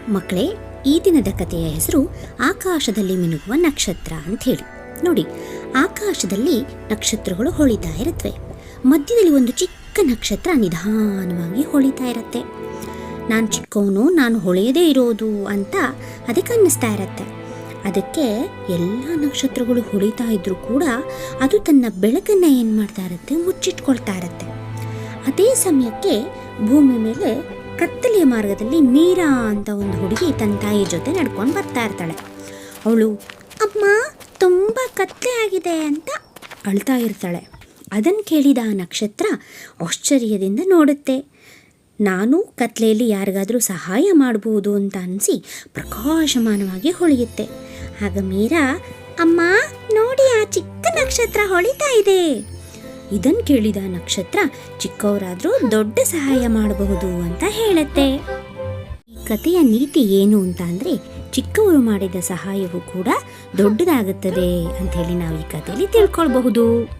ಮಕ್ಕಳೇ, ಈ ದಿನದ ಕಥೆಯ ಹೆಸರು ಆಕಾಶದಲ್ಲಿ ಮಿನುಗುವ ನಕ್ಷತ್ರ ಅಂತ ಹೇಳಿ. ನೋಡಿ, ಆಕಾಶದಲ್ಲಿ ನಕ್ಷತ್ರಗಳು ಹೊಳಿತಾ ಇರುತ್ತವೆ. ಮಧ್ಯದಲ್ಲಿ ಒಂದು ಚಿಕ್ಕ ನಕ್ಷತ್ರ ನಿಧಾನವಾಗಿ ಹೊಳಿತಾ ಇರತ್ತೆ. ನಾನು ಚಿಕ್ಕವನು, ನಾನು ಹೊಳೆಯದೇ ಇರೋದು ಅಂತ ಅದಕ್ಕೆ ಅನ್ನಿಸ್ತಾ ಇರತ್ತೆ. ಅದಕ್ಕೆ ಎಲ್ಲ ನಕ್ಷತ್ರಗಳು ಹೊಳಿತಾ ಇದ್ರೂ ಕೂಡ ಅದು ತನ್ನ ಬೆಳಕನ್ನು ಏನು ಮಾಡ್ತಾ ಇರತ್ತೆ, ಮುಚ್ಚಿಟ್ಕೊಳ್ತಾ ಇರತ್ತೆ. ಅದೇ ಸಮಯಕ್ಕೆ ಭೂಮಿ ಮೇಲೆ ಕತ್ತಲೆಯ ಮಾರ್ಗದಲ್ಲಿ ಮೀರಾ ಅಂತ ಒಂದು ಹುಡುಗಿ ತನ್ನ ತಾಯಿ ಜೊತೆ ನಡ್ಕೊಂಡು ಬರ್ತಾ ಇರ್ತಾಳೆ. ಅವಳು ಅಮ್ಮ ತುಂಬ ಕತ್ತಲೆ ಆಗಿದೆ ಅಂತ ಅಳ್ತಾ ಇರ್ತಾಳೆ. ಅದನ್ನು ಕೇಳಿದ ಆ ನಕ್ಷತ್ರ ಆಶ್ಚರ್ಯದಿಂದ ನೋಡುತ್ತೆ. ನಾನು ಕತ್ಲೆಯಲ್ಲಿ ಯಾರಿಗಾದರೂ ಸಹಾಯ ಮಾಡಬಹುದು ಅಂತ ಅನಿಸಿ ಪ್ರಕಾಶಮಾನವಾಗಿ ಹೊಳೆಯುತ್ತೆ. ಆಗ ಮೀರಾ, ಅಮ್ಮ ನೋಡಿ, ಆ ಚಿಕ್ಕ ನಕ್ಷತ್ರ ಹೊಳಿತಾ ಇದೆ. ಇದನ್ನು ಕೇಳಿದ ನಕ್ಷತ್ರ ಚಿಕ್ಕವರಾದರೂ ದೊಡ್ಡ ಸಹಾಯ ಮಾಡಬಹುದು ಅಂತ ಹೇಳುತ್ತೆ. ಈ ಕಥೆಯ ನೀತಿ ಏನು ಅಂತ ಅಂದರೆ, ಚಿಕ್ಕವರು ಮಾಡಿದ ಸಹಾಯವು ಕೂಡ ದೊಡ್ಡದಾಗುತ್ತದೆ ಅಂತ ಹೇಳಿ ನಾವು ಈ ಕಥೆಯಲ್ಲಿ ತಿಳ್ಕೊಳ್ಬಹುದು.